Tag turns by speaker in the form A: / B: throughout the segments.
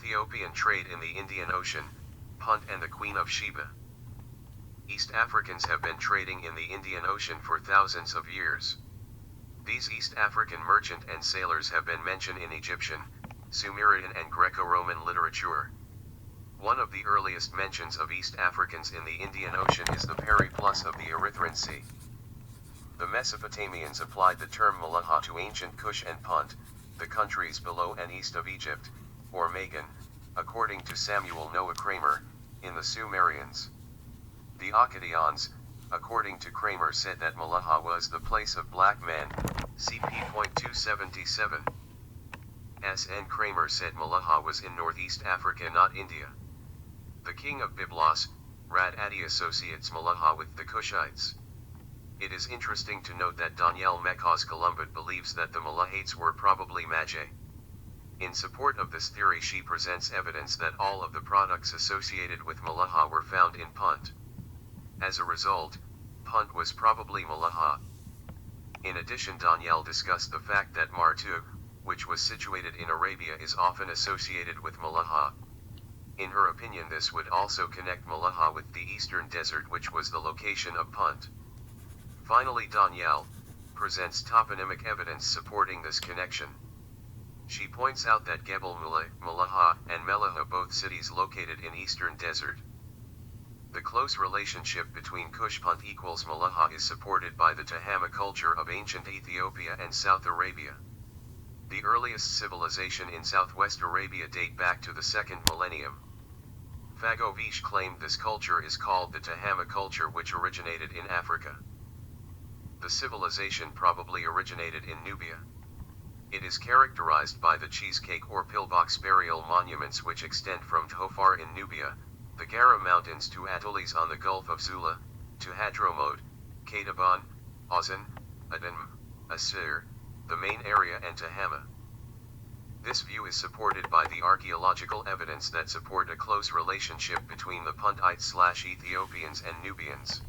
A: Ethiopian trade in the Indian Ocean, Punt and the Queen of Sheba. East Africans have been trading in the Indian Ocean for thousands of years. These East African merchant and sailors have been mentioned in Egyptian, Sumerian and Greco-Roman literature. One of the earliest mentions of East Africans in the Indian Ocean is the Periplus of the Erythraean Sea. The Mesopotamians applied the term Malaha to ancient Kush and Punt, the countries below and east of Egypt, or Magan, according to Samuel Noah Kramer, in the Sumerians. The Akkadians, according to Kramer, said that Malaha was the place of black men, cp.277. S.N. Kramer said Malaha was in northeast Africa, not India. The king of Byblos, Rad Adi, associates Malaha with the Kushites. It is interesting to note that Danielle Mekas Columbet believes that the Malahites were probably Magi. In support of this theory, she presents evidence that all of the products associated with Malaha were found in Punt. As a result, Punt was probably Malaha. In addition, Danielle discussed the fact that Martu, which was situated in Arabia, is often associated with Malaha. In her opinion, this would also connect Malaha with the eastern desert, which was the location of Punt. Finally, Danielle presents toponymic evidence supporting this connection. She points out that Gebel Mule, Malaha, and Malaha, both cities located in eastern desert. The close relationship between Kush Punt equals Malaha is supported by the Tahama culture of ancient Ethiopia and South Arabia. The earliest civilization in southwest Arabia date back to the 2nd millennium. Fagovish claimed this culture is called the Tahama culture, which originated in Africa. The civilization probably originated in Nubia. It is characterized by the cheesecake or pillbox burial monuments which extend from Dhofar in Nubia, the Gara Mountains to Atolis on the Gulf of Zula, to Hadramawt, Kataban, Ozan, Aden, Asir, the main area, and Tahama. This view is supported by the archaeological evidence that support a close relationship between the Puntites/Ethiopians and Nubians.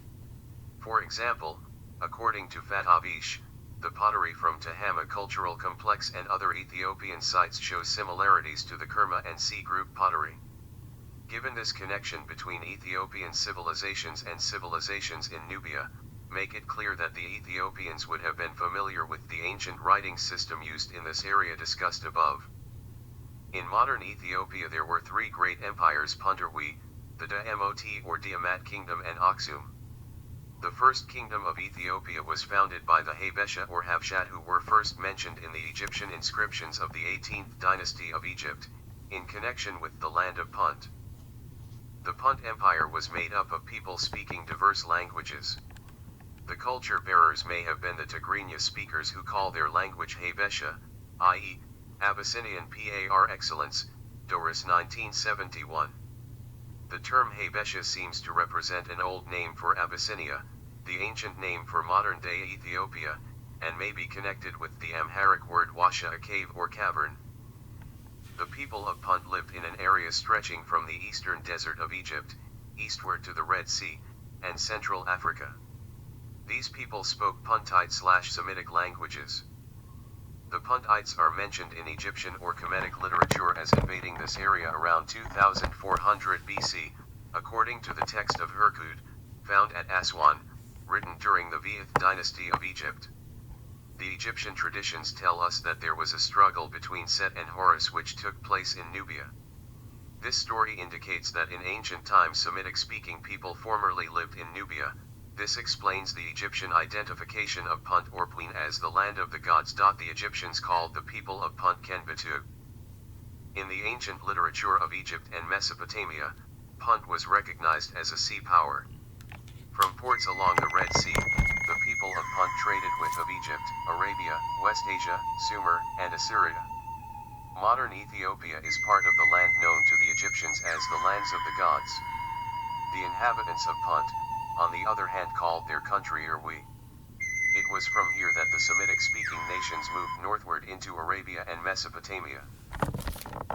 A: For example, according to Fagovish, the pottery from Tahama cultural complex and other Ethiopian sites shows similarities to the Kerma and C group pottery. Given this connection between Ethiopian civilizations and civilizations in Nubia, make it clear that the Ethiopians would have been familiar with the ancient writing system used in this area discussed above. In modern Ethiopia there were three great empires: Punterwi, the Daamot or Diamat Kingdom, and Aksum. The first kingdom of Ethiopia was founded by the Habesha or Habesha, who were first mentioned in the Egyptian inscriptions of the 18th dynasty of Egypt, in connection with the land of Punt. The Punt Empire was made up of people speaking diverse languages. The culture bearers may have been the Tigrinya speakers, who call their language Habesha, i.e., Abyssinian par excellence, Doris 1971. The term Habesha seems to represent an old name for Abyssinia, the ancient name for modern-day Ethiopia, and may be connected with the Amharic word washa, a cave or cavern. The people of Punt lived in an area stretching from the eastern desert of Egypt, eastward to the Red Sea, and Central Africa. These people spoke Puntite/Semitic languages. The Puntites are mentioned in Egyptian or Kemetic literature as invading this area around 2400 BC, according to the text of Hurkud, found at Aswan, written during the Vth dynasty of Egypt. The Egyptian traditions tell us that there was a struggle between Set and Horus which took place in Nubia. This story indicates that in ancient times Semitic-speaking people formerly lived in Nubia. This explains the Egyptian identification of Punt or Puin as the land of the gods. The Egyptians called the people of Punt Kenbatu. In the ancient literature of Egypt and Mesopotamia, Punt was recognized as a sea power. From ports along the Red Sea, the people of Punt traded with of Egypt, Arabia, West Asia, Sumer, and Assyria. Modern Ethiopia is part of the land known to the Egyptians as the lands of the gods. The inhabitants of Punt, on the other hand, called their country Irwi. It was from here that the Semitic-speaking nations moved northward into Arabia and Mesopotamia.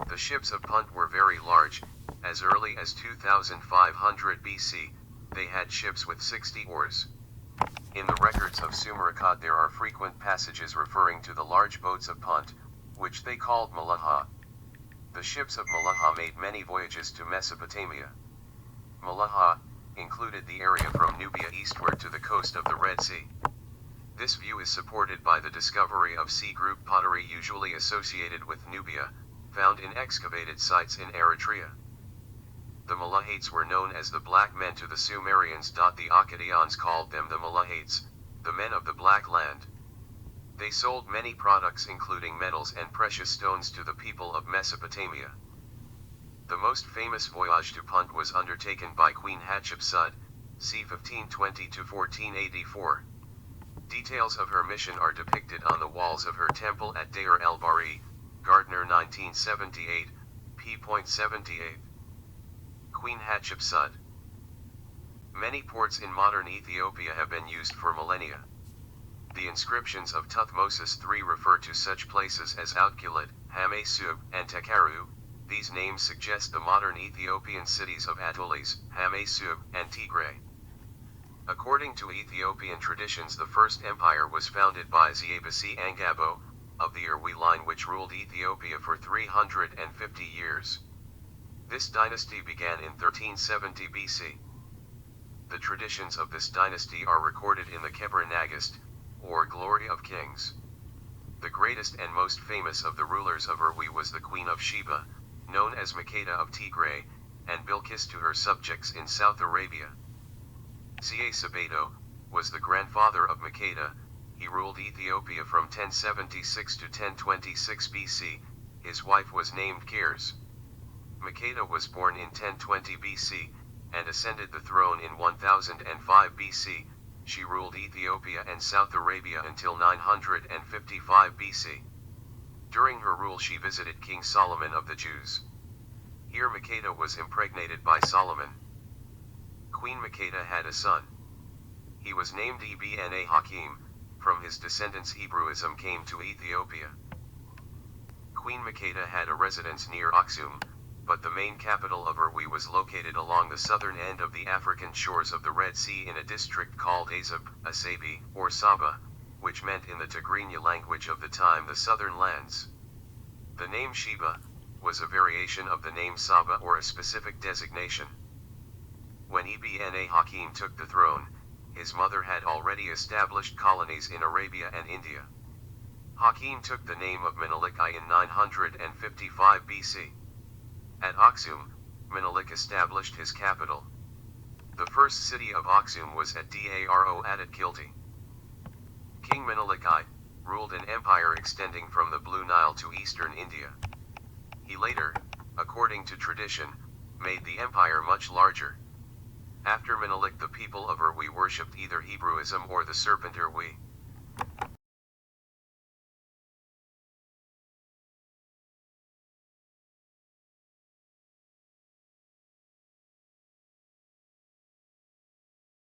A: The ships of Punt were very large. As early as 2500 BC, they had ships with 60 oars. In the records of Sumer-Akkad there are frequent passages referring to the large boats of Punt, which they called Malaha. The ships of Malaha made many voyages to Mesopotamia. Malaha included the area from Nubia eastward to the coast of the Red Sea. This view is supported by the discovery of C-group pottery usually associated with Nubia, found in excavated sites in Eritrea. The Malahites were known as the Black Men to the Sumerians. The Akkadians called them the Malahites, the men of the Black Land. They sold many products including metals and precious stones to the people of Mesopotamia. The most famous voyage to Punt was undertaken by Queen Hatshepsut, c. 1520–1484. Details of her mission are depicted on the walls of her temple at Deir el-Bari, Gardner 1978, p.78. Queen Hatshepsut. Many ports in modern Ethiopia have been used for millennia. The inscriptions of Thutmose III refer to such places as Outkilit, Habesha, and Takaru. These names suggest the modern Ethiopian cities of Atulis, Habesha, and Tigray. According to Ethiopian traditions, the first empire was founded by Ziabasi Angabo, of the Irwi line, which ruled Ethiopia for 350 years. This dynasty began in 1370 BC. The traditions of this dynasty are recorded in the Keber Nagast, or Glory of Kings. The greatest and most famous of the rulers of Irwi was the Queen of Sheba, known as Makeda of Tigray, and Bilqis to her subjects in South Arabia. Sabedo was the grandfather of Makeda. He ruled Ethiopia from 1076 to 1026 BC. His wife was named Kirs. Makeda was born in 1020 BC, and ascended the throne in 1005 BC. She ruled Ethiopia and South Arabia until 955 BC. During her rule she visited King Solomon of the Jews. Here Makeda was impregnated by Solomon. Queen Makeda had a son. He was named Ebna Hakim. From his descendants Hebrewism came to Ethiopia. Queen Makeda had a residence near Aksum, but the main capital of Irwi was located along the southern end of the African shores of the Red Sea in a district called Azab, Asabi, or Saba, which meant in the Tigrinya language of the time the southern lands. The name Sheba was a variation of the name Saba or a specific designation. When Ebna Hakim took the throne, his mother had already established colonies in Arabia and India. Hakim took the name of Menelik in 955 BC. At Aksum, Menelik established his capital. The first city of Aksum was at Daro at Kilti. King Menelik I ruled an empire extending from the Blue Nile to eastern India. He later, according to tradition, made the empire much larger. After Menelik, the people of Irwi worshipped either Hebrewism or the serpent Irwi.